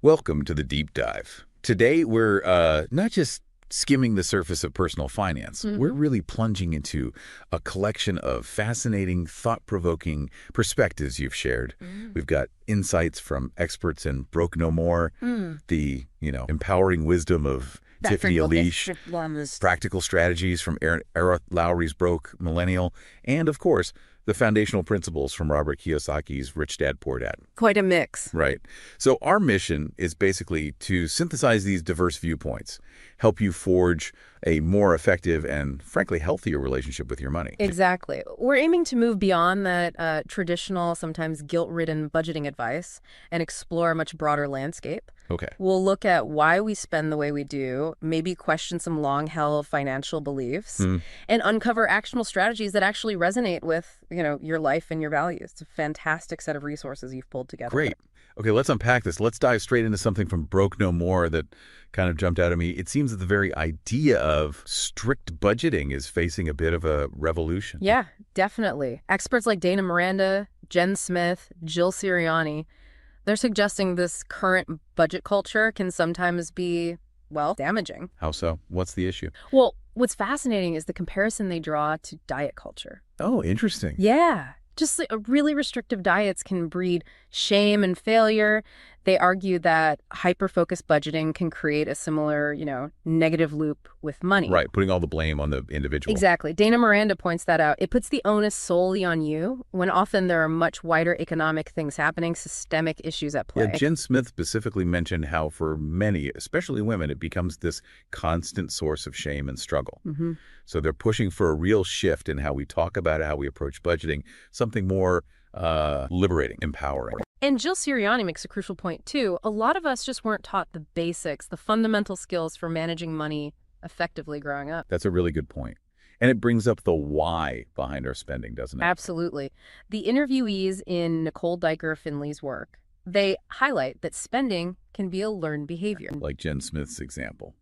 Welcome to the Deep Dive. Today, we're not just skimming the surface of personal finance. We're really plunging into a collection of fascinating, thought-provoking perspectives you've shared. We've got insights from experts in Broke No More, the, empowering wisdom of Tiffany Alish, practical strategies from Era Lowry's Broke Millennial, and, of course, the foundational principles from Robert Kiyosaki's Rich Dad, Poor Dad. Quite a mix. Right. So our mission is basically to synthesize these diverse viewpoints, help you forge a more effective and, frankly, healthier relationship with your money. Exactly. We're aiming to move beyond that traditional, sometimes guilt-ridden budgeting advice and explore a much broader landscape. Okay. We'll look at why we spend the way we do, maybe question some long-held financial beliefs, and uncover actionable strategies that actually resonate with, your life and your values. It's a fantastic set of resources you've pulled together. Great. Okay, let's unpack this. Let's dive straight into something from Broke No More that kind of jumped out at me. It seems that the very idea of strict budgeting is facing a bit of a revolution. Yeah, definitely. Experts like Dana Miranda, Jen Smith, Jill Sirianni, they're suggesting this current budget culture can sometimes be, damaging. How so? What's the issue? Well, what's fascinating is the comparison they draw to diet culture. Oh, interesting. Yeah. Just really restrictive diets can breed shame and failure. They argue that hyper-focused budgeting can create a similar, negative loop with money. Right, putting all the blame on the individual. Exactly. Dana Miranda points that out. It puts the onus solely on you when often there are much wider economic things happening, systemic issues at play. Yeah, Jen Smith specifically mentioned how for many, especially women, it becomes this constant source of shame and struggle. So they're pushing for a real shift in how we talk about it, how we approach budgeting, something more liberating, empowering. And Jill Sirianni makes a crucial point, too. A lot of us just weren't taught the basics, the fundamental skills for managing money effectively growing up. That's a really good point. And it brings up the why behind our spending, doesn't it? Absolutely. The interviewees in Nicole Diker-Finley's work, they highlight that spending can be a learned behavior. Like Jen Smith's example.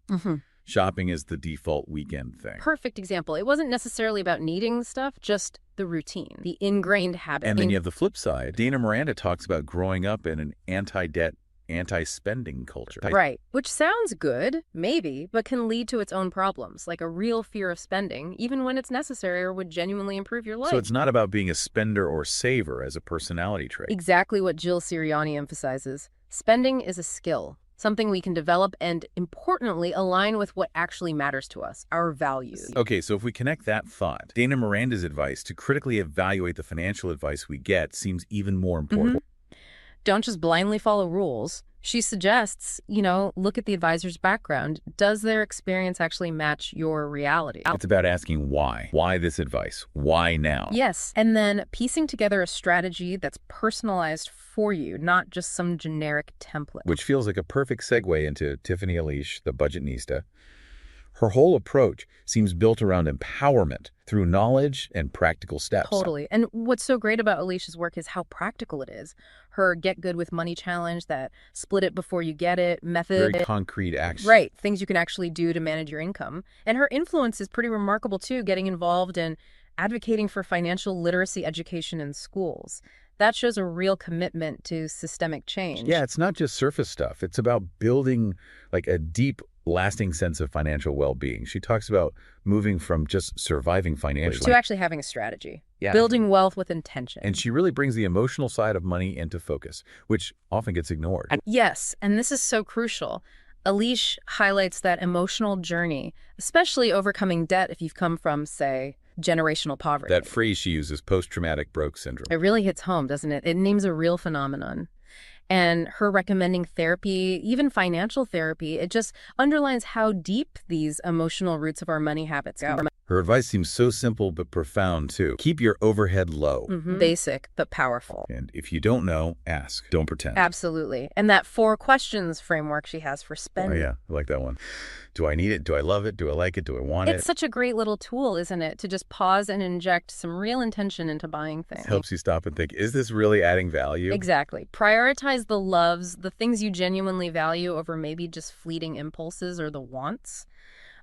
Shopping is the default weekend thing. Perfect example. It wasn't necessarily about needing stuff, just the routine, the ingrained habit. And then you have the flip side. Dana Miranda talks about growing up in an anti-debt, anti-spending culture. Right, which sounds good, maybe, but can lead to its own problems, like a real fear of spending, even when it's necessary or would genuinely improve your life. So it's not about being a spender or saver as a personality trait. Exactly what Jill Sirianni emphasizes. Spending is a skill, something we can develop and, importantly, align with what actually matters to us, our values. Okay, so if we connect that thought, Dana Miranda's advice to critically evaluate the financial advice we get seems even more important. Don't just blindly follow rules. She suggests, look at the advisor's background. Does their experience actually match your reality? It's about asking why. Why this advice? Why now? Yes, and then piecing together a strategy that's personalized for you, not just some generic template. Which feels like a perfect segue into Tiffany Alish, the Budgetnista. Her whole approach seems built around empowerment through knowledge and practical steps. Totally. And what's so great about Alicia's work is how practical it is. Her Get Good with Money challenge, that split it before you get it method. Very concrete action. Right. Things you can actually do to manage your income. And her influence is pretty remarkable, too, getting involved in advocating for financial literacy education in schools. That shows a real commitment to systemic change. Yeah, it's not just surface stuff. It's about building like a deep, lasting sense of financial well-being. She talks about moving from just surviving financially to actually having a strategy. Yeah. Building wealth with intention. And she really brings the emotional side of money into focus, which often gets ignored. Yes, and this is so crucial. Alish highlights that emotional journey, especially overcoming debt if you've come from, say, generational poverty. That phrase she uses, post-traumatic broke syndrome. It really hits home, doesn't it? It names a real phenomenon. And her recommending therapy, even financial therapy, it just underlines how deep these emotional roots of our money habits go. Her advice seems so simple but profound, too. Keep your overhead low. Basic, but powerful. And if you don't know, ask. Don't pretend. Absolutely. And that 4 questions framework she has for spending. Oh, yeah. I like that one. Do I need it? Do I love it? Do I like it? Do I want it? It's such a great little tool, isn't it? To just pause and inject some real intention into buying things. It helps you stop and think, is this really adding value? Exactly. Prioritize the loves, the things you genuinely value over maybe just fleeting impulses or the wants.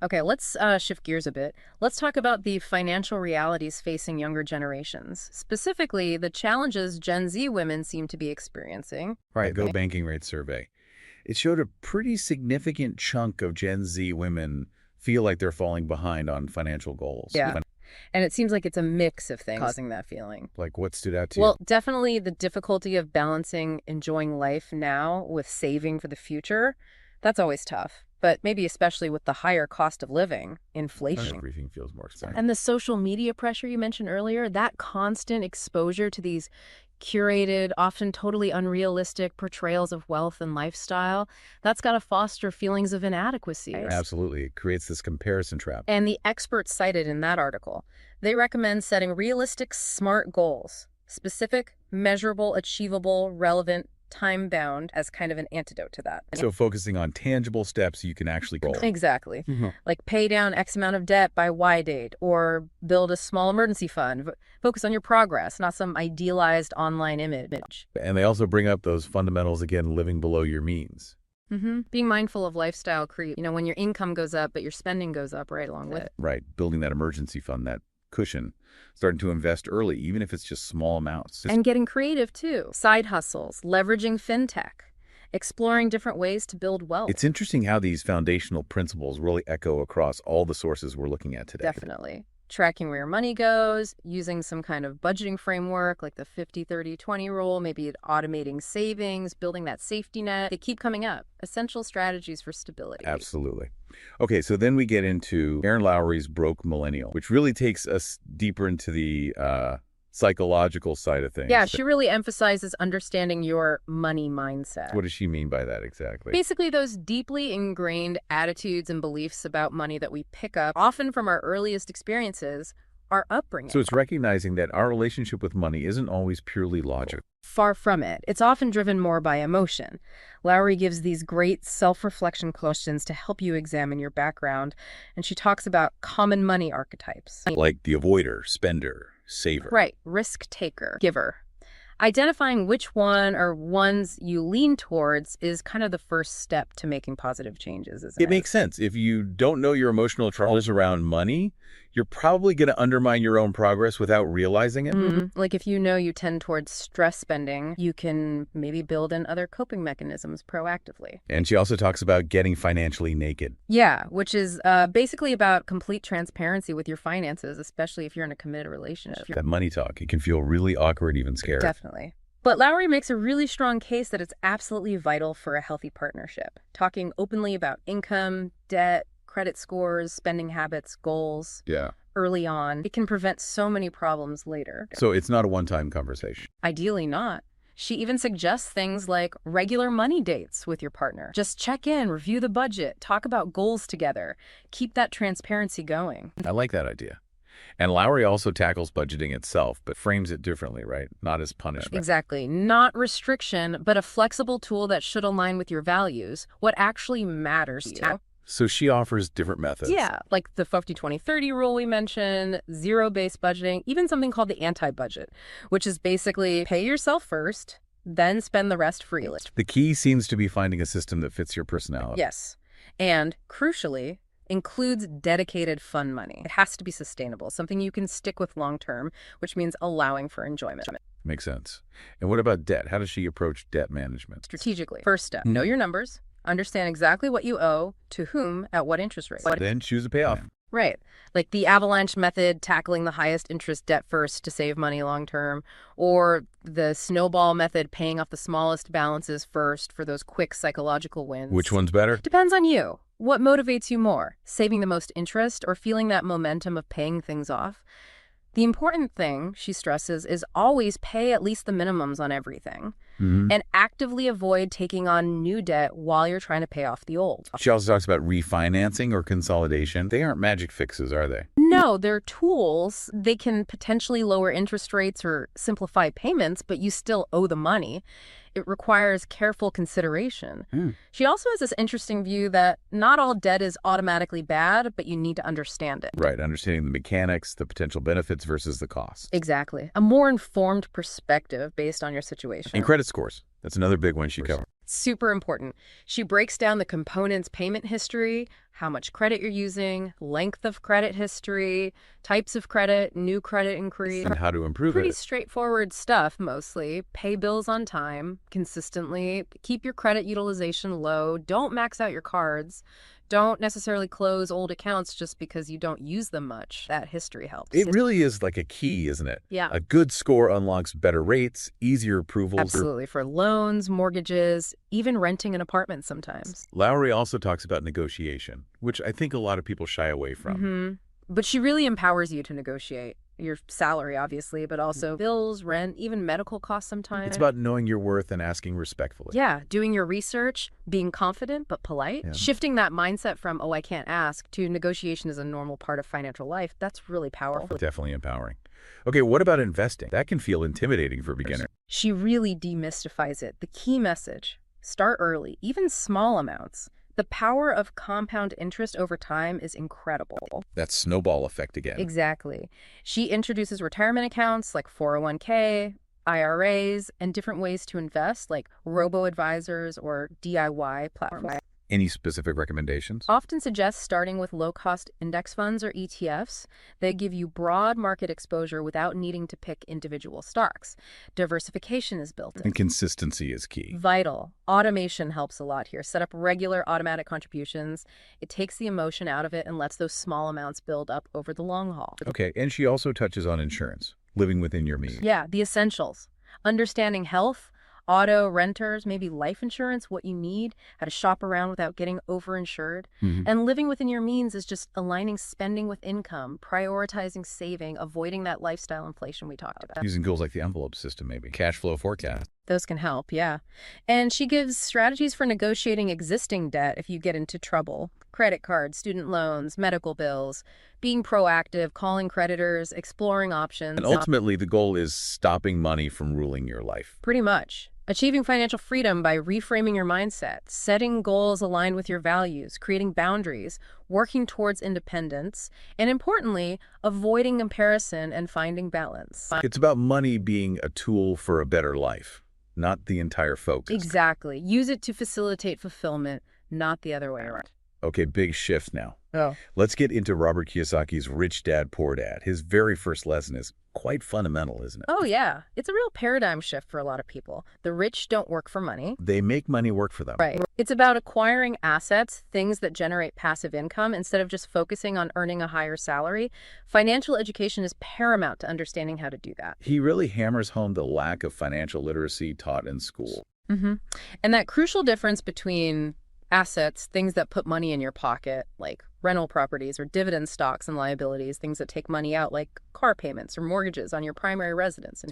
Okay, let's shift gears a bit. Let's talk about the financial realities facing younger generations, specifically the challenges Gen Z women seem to be experiencing. Right, Go Banking Rate Survey. It showed a pretty significant chunk of Gen Z women feel like they're falling behind on financial goals. Yeah. And it seems like it's a mix of things causing that feeling. Like what stood out to you? Well, definitely the difficulty of balancing enjoying life now with saving for the future. That's always tough. But maybe especially with the higher cost of living, inflation. Everything feels more expensive. And the social media pressure you mentioned earlier, that constant exposure to these curated, often totally unrealistic portrayals of wealth and lifestyle, that's got to foster feelings of inadequacy. Absolutely. It creates this comparison trap. And the experts cited in that article, they recommend setting realistic, smart goals, specific, measurable, achievable, relevant, time-bound as kind of an antidote to that. So focusing on tangible steps you can actually control. Exactly. Like pay down X amount of debt by Y date, or build a small emergency fund. Focus on your progress, not some idealized online image. And they also bring up those fundamentals again, living below your means. Being mindful of lifestyle creep. You know, when your income goes up, but your spending goes up right along with it. Right. Building that emergency fund, that cushion, starting to invest early, even if it's just small amounts. And getting creative, too. Side hustles, leveraging fintech, exploring different ways to build wealth. It's interesting how these foundational principles really echo across all the sources we're looking at today. Definitely. Tracking where your money goes, using some kind of budgeting framework like the 50-30-20 rule, maybe automating savings, building that safety net. They keep coming up. Essential strategies for stability. Absolutely. Okay, so then we get into Erin Lowry's Broke Millennial, which really takes us deeper into the psychological side of things. Yeah, she really emphasizes understanding your money mindset. What does she mean by that exactly? Basically, those deeply ingrained attitudes and beliefs about money that we pick up, often from our earliest experiences, our upbringing. So it's recognizing that our relationship with money isn't always purely logical. Far from it. It's often driven more by emotion. Lowry gives these great self-reflection questions to help you examine your background, and she talks about common money archetypes. Like the avoider, spender, saver. Right. Risk taker, giver. Identifying which one or ones you lean towards is kind of the first step to making positive changes, isn't it? It makes sense. If you don't know your emotional traumas around money, you're probably going to undermine your own progress without realizing it. Like if you know you tend towards stress spending, you can maybe build in other coping mechanisms proactively. And she also talks about getting financially naked. Yeah, which is basically about complete transparency with your finances, especially if you're in a committed relationship. That money talk, it can feel really awkward, even scary. Definitely. But Lowry makes a really strong case that it's absolutely vital for a healthy partnership. Talking openly about income, debt, credit scores, spending habits, goals. Yeah. Early on, it can prevent so many problems later. So it's not a one-time conversation. Ideally not. She even suggests things like regular money dates with your partner. Just check in, review the budget, talk about goals together. Keep that transparency going. I like that idea. And Lowry also tackles budgeting itself, but frames it differently, right? Not as punishment. Exactly. Not restriction, but a flexible tool that should align with your values, what actually matters to you. So she offers different methods. Yeah, like the 50-20-30 rule we mentioned, zero-based budgeting, even something called the anti-budget, which is basically pay yourself first, then spend the rest freely. The key seems to be finding a system that fits your personality. Yes. And crucially, includes dedicated fun money. It has to be sustainable, something you can stick with long-term, which means allowing for enjoyment. Makes sense. And what about debt? How does she approach debt management? Strategically. First step, know your numbers. Understand exactly what you owe, to whom, at what interest rate. Then choose a payoff. Right. Like the avalanche method, tackling the highest interest debt first to save money long term, or the snowball method, paying off the smallest balances first for those quick psychological wins. Which one's better? Depends on you. What motivates you more? Saving the most interest or feeling that momentum of paying things off? The important thing, she stresses, is always pay at least the minimums on everything. And actively avoid taking on new debt while you're trying to pay off the old. She also talks about refinancing or consolidation. They aren't magic fixes, are they? No, they're tools. They can potentially lower interest rates or simplify payments, but you still owe the money. It requires careful consideration. She also has this interesting view that not all debt is automatically bad, but you need to understand it. Right, understanding the mechanics, the potential benefits versus the costs. Exactly. A more informed perspective based on your situation. And credit scores. That's another big one she covers. Super important. She breaks down the components: payment history, how much credit you're using, length of credit history, types of credit, new credit inquiries. And how to improve Pretty it. straightforward stuff, mostly. Pay bills on time, consistently. Keep your credit utilization low. Don't max out your cards. Don't necessarily close old accounts just because you don't use them much. That history helps. It really is like a key, isn't it? Yeah. A good score unlocks better rates, easier approvals. Absolutely. For loans, mortgages, even renting an apartment sometimes. Lowry also talks about negotiation, which I think a lot of people shy away from. But she really empowers you to negotiate. Your salary, obviously, but also bills, rent, even medical costs sometimes. It's about knowing your worth and asking respectfully. Yeah, doing your research, being confident but polite, shifting that mindset from, oh, I can't ask, to negotiation is a normal part of financial life. That's really powerful. Definitely empowering. Okay, what about investing? That can feel intimidating for beginners. She really demystifies it. The key message: start early, even small amounts. The power of compound interest over time is incredible. That snowball effect again. Exactly. She introduces retirement accounts like 401k, IRAs, and different ways to invest like robo-advisors or DIY platforms. Any specific recommendations? Often suggests starting with low-cost index funds or ETFs. They give you broad market exposure without needing to pick individual stocks. Diversification is built in. And consistency is key. Vital. Automation helps a lot here. Set up regular automatic contributions. It takes the emotion out of it and lets those small amounts build up over the long haul. Okay, and she also touches on insurance, living within your means. Yeah, the essentials. Understanding health, auto, renters, maybe life insurance, what you need, how to shop around without getting overinsured. And living within your means is just aligning spending with income, prioritizing saving, avoiding that lifestyle inflation we talked about. Using tools like the envelope system, maybe. Cash flow forecast. Those can help, yeah. And she gives strategies for negotiating existing debt if you get into trouble. Credit cards, student loans, medical bills, being proactive, calling creditors, exploring options. And ultimately, the goal is stopping money from ruling your life. Pretty much. Achieving financial freedom by reframing your mindset, setting goals aligned with your values, creating boundaries, working towards independence, and importantly, avoiding comparison and finding balance. It's about money being a tool for a better life, not the entire focus. Exactly. Use it to facilitate fulfillment, not the other way around. Okay, big shift now. Oh. Let's get into Robert Kiyosaki's Rich Dad, Poor Dad. His very first lesson is quite fundamental, isn't it? Oh, yeah. It's a real paradigm shift for a lot of people. The rich don't work for money. They make money work for them. Right. It's about acquiring assets, things that generate passive income, instead of just focusing on earning a higher salary. Financial education is paramount to understanding how to do that. He really hammers home the lack of financial literacy taught in school. And that crucial difference between assets, things that put money in your pocket, like rental properties or dividend stocks, and liabilities, things that take money out, like car payments or mortgages on your primary residence.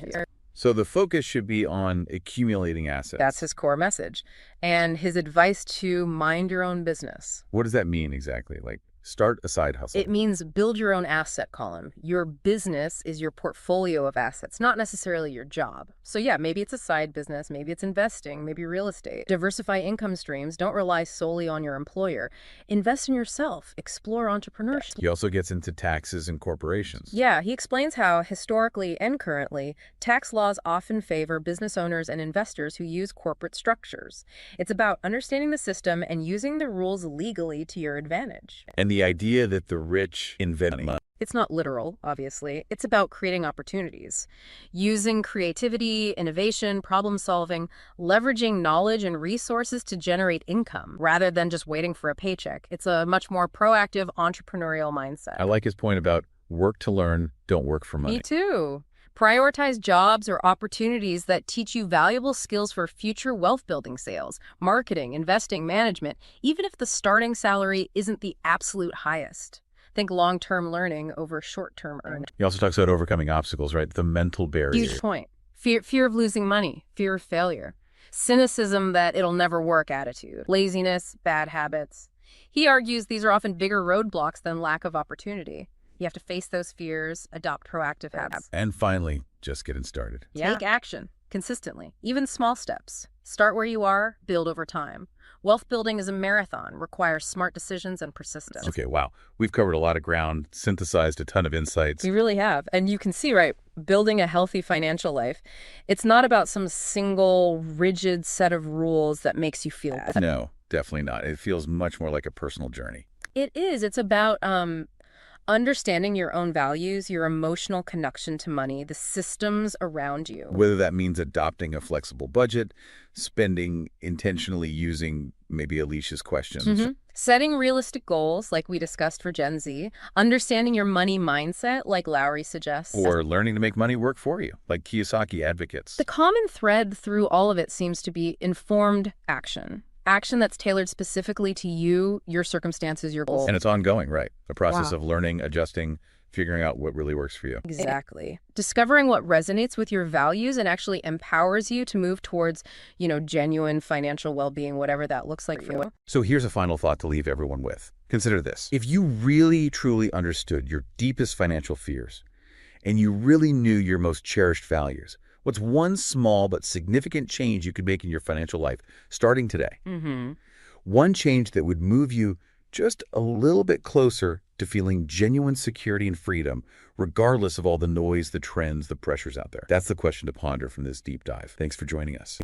So the focus should be on accumulating assets. That's his core message. And his advice to mind your own business. What does that mean exactly? Like, start a side hustle. It means build your own asset column. Your business is your portfolio of assets, not necessarily your job. So yeah, maybe it's a side business, maybe it's investing, maybe real estate. Diversify income streams. Don't rely solely on your employer. Invest in yourself. Explore entrepreneurship. He also gets into taxes and corporations. Yeah, he explains how historically and currently, tax laws often favor business owners and investors who use corporate structures. It's about understanding the system and using the rules legally to your advantage. And the idea that the rich invent money. It's not literal, obviously. It's about creating opportunities. Using creativity, innovation, problem solving, leveraging knowledge and resources to generate income, rather than just waiting for a paycheck. It's a much more proactive entrepreneurial mindset. I like his point about work to learn, don't work for money. Me too. Prioritize jobs or opportunities that teach you valuable skills for future wealth-building sales, marketing, investing, management, even if the starting salary isn't the absolute highest. Think long-term learning over short-term earning. He also talks about overcoming obstacles, right? The mental barrier. Huge point. Fear of losing money, fear of failure, cynicism that it'll never work attitude, laziness, bad habits. He argues these are often bigger roadblocks than lack of opportunity. You have to face those fears, adopt proactive habits. And finally, just getting started. Take action consistently, even small steps. Start where you are, build over time. Wealth building is a marathon, requires smart decisions and persistence. Okay, wow. We've covered a lot of ground, synthesized a ton of insights. We really have. And you can see, right, building a healthy financial life, it's not about some single rigid set of rules that makes you feel bad. No, definitely not. It feels much more like a personal journey. It is. It's about understanding your own values, your emotional connection to money, the systems around you. Whether that means adopting a flexible budget, spending intentionally using maybe Alicia's questions. Setting realistic goals, like we discussed for Gen Z, understanding your money mindset, like Lowry suggests. Or learning to make money work for you, like Kiyosaki advocates. The common thread through all of it seems to be informed action. Action that's tailored specifically to you, your circumstances, your goals. And it's ongoing, right? A process Wow. of learning, adjusting, figuring out what really works for you. Exactly. Discovering what resonates with your values and actually empowers you to move towards, genuine financial well-being, whatever that looks like for you. So here's a final thought to leave everyone with. Consider this. If you really, truly understood your deepest financial fears, and you really knew your most cherished values, what's one small but significant change you could make in your financial life starting today? One change that would move you just a little bit closer to feeling genuine security and freedom, regardless of all the noise, the trends, the pressures out there. That's the question to ponder from this deep dive. Thanks for joining us.